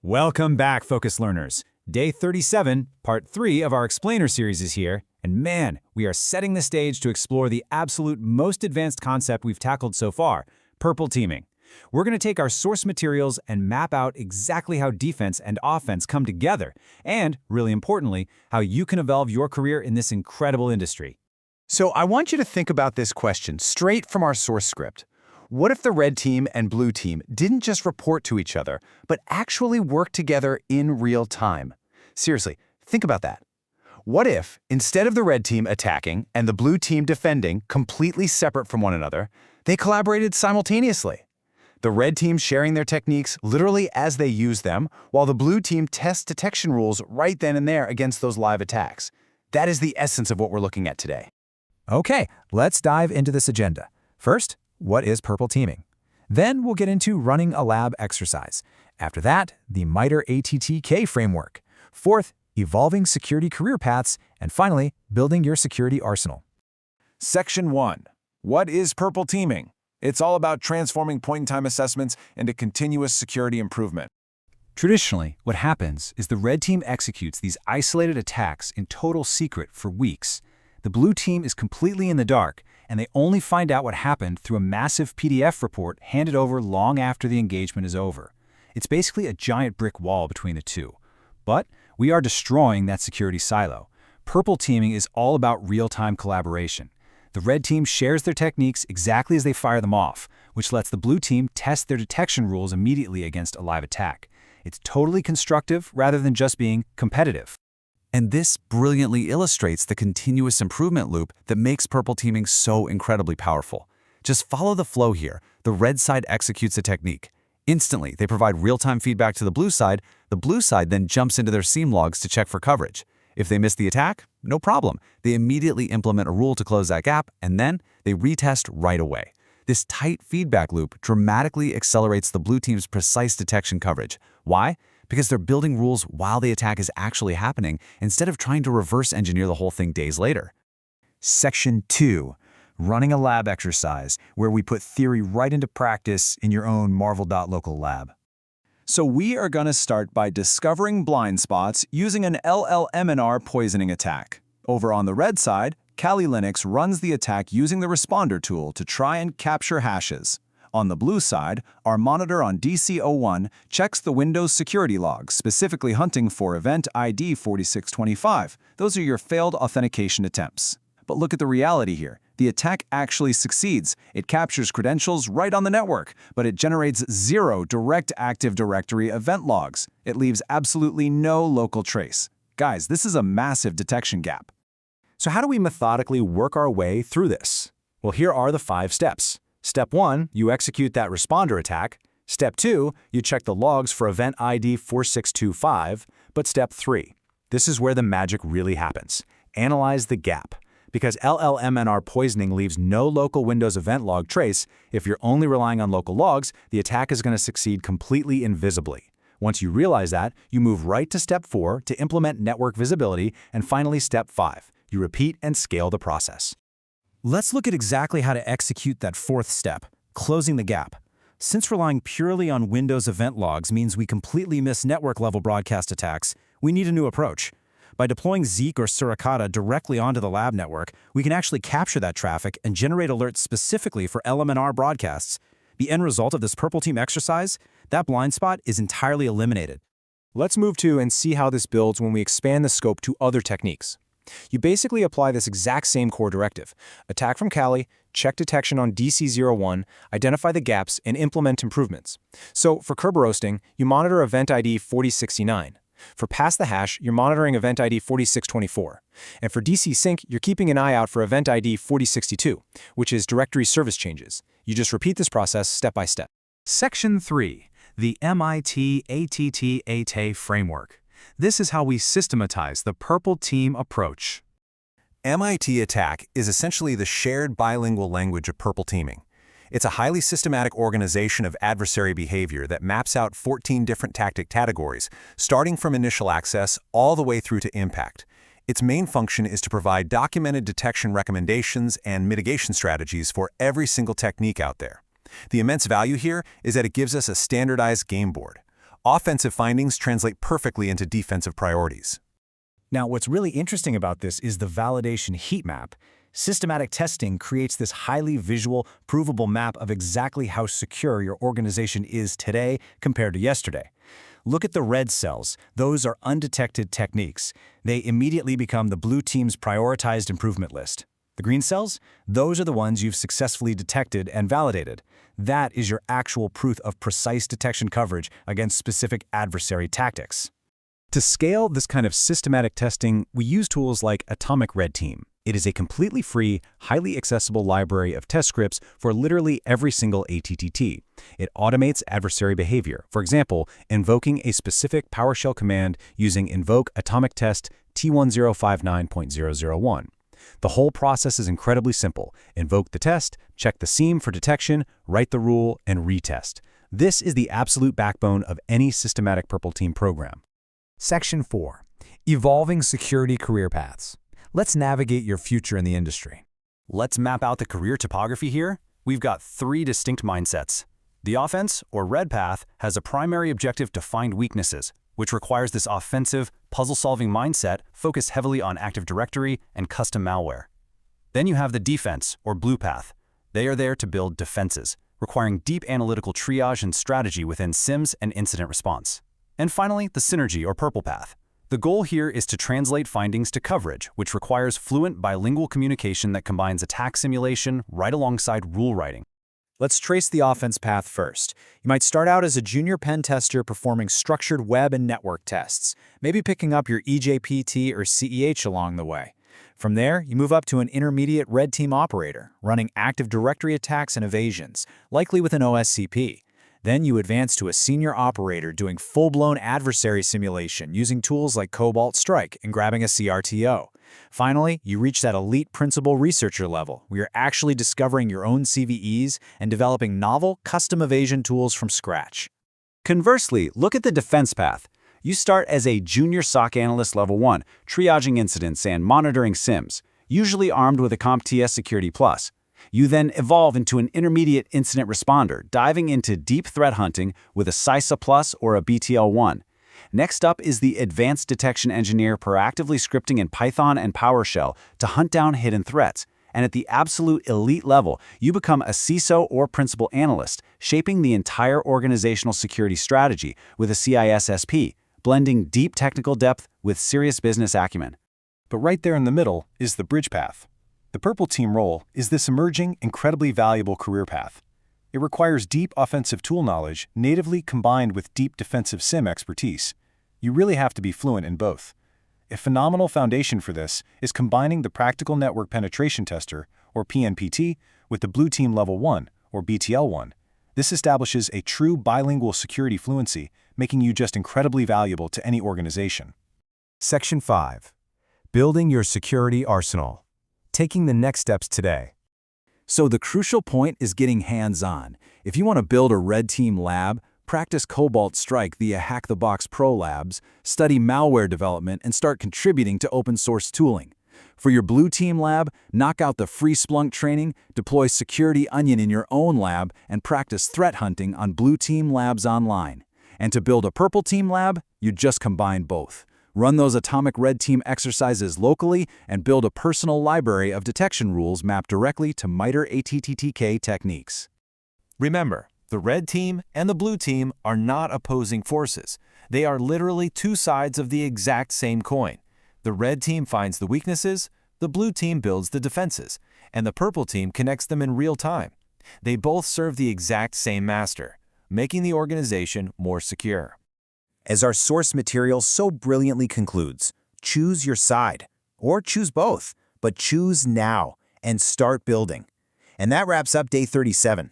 Welcome back, Focus Learners. Day 37, Part 3 of our Explainer series is here, and man, we are setting the stage to explore the absolute most advanced concept we've tackled so far, purple teaming. We're going to take our source materials and map out exactly how defense and offense come together, and, really importantly, how you can evolve your career in this incredible industry. So I want you to think about this question straight from our source script. What if the red team and blue team didn't just report to each other, but actually work together in real time? Seriously, think about that. What if, instead of the red team attacking and the blue team defending completely separate from one another, they collaborated simultaneously? The red team sharing their techniques literally as they use them, while the blue team tests detection rules right then and there against those live attacks. That is the essence of what we're looking at today. Okay, let's dive into this agenda. First, what is purple teaming? Then we'll get into running a lab exercise. After that, the MITRE ATT&CK framework. Fourth, evolving security career paths. And finally, building your security arsenal. Section 1. What is purple teaming? It's all about transforming point-in-time assessments into continuous security improvement. Traditionally, what happens is the red team executes these isolated attacks in total secret for weeks. The blue team is completely in the dark, and they only find out what happened through a massive PDF report handed over long after the engagement is over. It's basically a giant brick wall between the two. But we are destroying that security silo. Purple teaming is all about real-time collaboration. The red team shares their techniques exactly as they fire them off, which lets the blue team test their detection rules immediately against a live attack. It's totally constructive rather than just being competitive. And this brilliantly illustrates the continuous improvement loop that makes purple teaming so incredibly powerful. Just follow the flow here. The red side executes a technique. Instantly, they provide real-time feedback to the blue side then jumps into their SIEM logs to check for coverage. If they miss the attack, no problem. They immediately implement a rule to close that gap, and then they retest right away. This tight feedback loop dramatically accelerates the blue team's precise detection coverage. Why? Because they're building rules while the attack is actually happening instead of trying to reverse engineer the whole thing days later. Section 2. Running a lab exercise, where we put theory right into practice in your own MARVEL.local lab. So we are going to start by discovering blind spots using an LLMNR poisoning attack. Over on the red side, Kali Linux runs the attack using the responder tool to try and capture hashes. On the blue side, our monitor on DC01 checks the Windows security logs, specifically hunting for event ID 4625. Those are your failed authentication attempts. But look at the reality here. The attack actually succeeds. It captures credentials right on the network, but it generates 0 direct Active Directory event logs. It leaves absolutely no local trace. Guys, this is a massive detection gap. So how do we methodically work our way through this? Well, here are the 5 steps. Step 1, you execute that responder attack. Step 2, you check the logs for event ID 4625. But step 3, this is where the magic really happens. Analyze the gap. Because LLMNR poisoning leaves no local Windows event log trace, if you're only relying on local logs, the attack is going to succeed completely invisibly. Once you realize that, you move right to step 4 to implement network visibility, and finally step 5. You repeat and scale the process. Let's look at exactly how to execute that 4th step, closing the gap. Since relying purely on Windows event logs means we completely miss network-level broadcast attacks, we need a new approach. By deploying Zeek or Suricata directly onto the lab network, we can actually capture that traffic and generate alerts specifically for LMNR broadcasts. The end result of this purple team exercise, that blind spot is entirely eliminated. Let's move to and see how this builds when we expand the scope to other techniques. You basically apply this exact same core directive. Attack from Kali, check detection on DC01, identify the gaps, and implement improvements. So for Kerberoasting, you monitor event ID 4069. For Pass the Hash, you're monitoring event ID 4624. And for DC Sync, you're keeping an eye out for event ID 4062, which is directory service changes. You just repeat this process step by step. Section 3. The MITRE ATT&CK framework. This is how we systematize the purple team approach. MIT ATT&CK is essentially the shared bilingual language of purple teaming. It's a highly systematic organization of adversary behavior that maps out 14 different tactic categories, starting from initial access all the way through to impact. Its main function is to provide documented detection recommendations and mitigation strategies for every single technique out there. The immense value here is that it gives us a standardized game board. Offensive findings translate perfectly into defensive priorities. Now, what's really interesting about this is the validation heat map. Systematic testing creates this highly visual, provable map of exactly how secure your organization is today compared to yesterday. Look at the red cells. Those are undetected techniques. They immediately become the blue team's prioritized improvement list. The green cells? Those are the ones you've successfully detected and validated. That is your actual proof of precise detection coverage against specific adversary tactics. To scale this kind of systematic testing, we use tools like Atomic Red Team. It is a completely free, highly accessible library of test scripts for literally every single ATT&CK. It automates adversary behavior, for example, invoking a specific PowerShell command using invoke atomic test T1059.001. The whole process is incredibly simple. Invoke the test, check the seam for detection, write the rule, and retest. This is the absolute backbone of any systematic Purple Team program. Section 4. Evolving Security Career Paths. Let's navigate your future in the industry. Let's map out the career topography here. We've got 3 distinct mindsets. The offense, or red path, has a primary objective to find weaknesses, which requires this offensive, puzzle-solving mindset focused heavily on Active Directory and custom malware. Then you have the defense, or blue path. They are there to build defenses, requiring deep analytical triage and strategy within SIEMs and incident response. And finally, the synergy, or purple path. The goal here is to translate findings to coverage, which requires fluent bilingual communication that combines attack simulation right alongside rule writing. Let's trace the offense path first. You might start out as a junior pen tester performing structured web and network tests, maybe picking up your EJPT or CEH along the way. From there, you move up to an intermediate red team operator, running Active Directory attacks and evasions, likely with an OSCP. Then you advance to a senior operator doing full-blown adversary simulation using tools like Cobalt Strike and grabbing a CRTO. Finally, you reach that elite principal researcher level, where you're actually discovering your own CVEs and developing novel, custom evasion tools from scratch. Conversely, look at the defense path. You start as a junior SOC Analyst Level 1, triaging incidents and monitoring SIEMs, usually armed with a CompTIA Security Plus. You then evolve into an intermediate incident responder, diving into deep threat hunting with a CISO Plus or a BTL1. Next up is the advanced detection engineer proactively scripting in Python and PowerShell to hunt down hidden threats. And at the absolute elite level, you become a CISO or principal analyst, shaping the entire organizational security strategy with a CISSP, blending deep technical depth with serious business acumen. But right there in the middle is the bridge path. The Purple Team role is this emerging, incredibly valuable career path. It requires deep offensive tool knowledge natively combined with deep defensive SIEM expertise. You really have to be fluent in both. A phenomenal foundation for this is combining the Practical Network Penetration Tester, or PNPT, with the Blue Team Level 1, or BTL1. This establishes a true bilingual security fluency, making you just incredibly valuable to any organization. Section 5. Building your security arsenal. Taking the next steps today. So the crucial point is getting hands-on. If you want to build a red team lab, practice Cobalt Strike via Hack the Box Pro Labs, study malware development, and start contributing to open source tooling. For your blue team lab, knock out the free Splunk training, deploy Security Onion in your own lab, and practice threat hunting on Blue Team Labs online. And to build a purple team lab, you just combine both. Run those Atomic Red Team exercises locally and build a personal library of detection rules mapped directly to MITRE ATT&CK techniques. Remember, the red team and the blue team are not opposing forces. They are literally 2 sides of the exact same coin. The red team finds the weaknesses, the blue team builds the defenses, and the purple team connects them in real time. They both serve the exact same master, making the organization more secure. As our source material so brilliantly concludes, choose your side, or choose both, but choose now and start building. And that wraps up Day 37.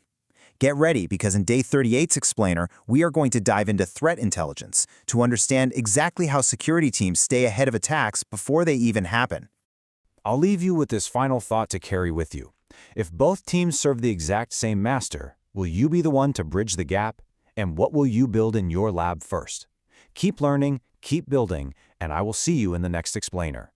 Get ready, because in Day 38's explainer, we are going to dive into threat intelligence to understand exactly how security teams stay ahead of attacks before they even happen. I'll leave you with this final thought to carry with you. If both teams serve the exact same master, will you be the one to bridge the gap? And what will you build in your lab first? Keep learning, keep building, and I will see you in the next explainer.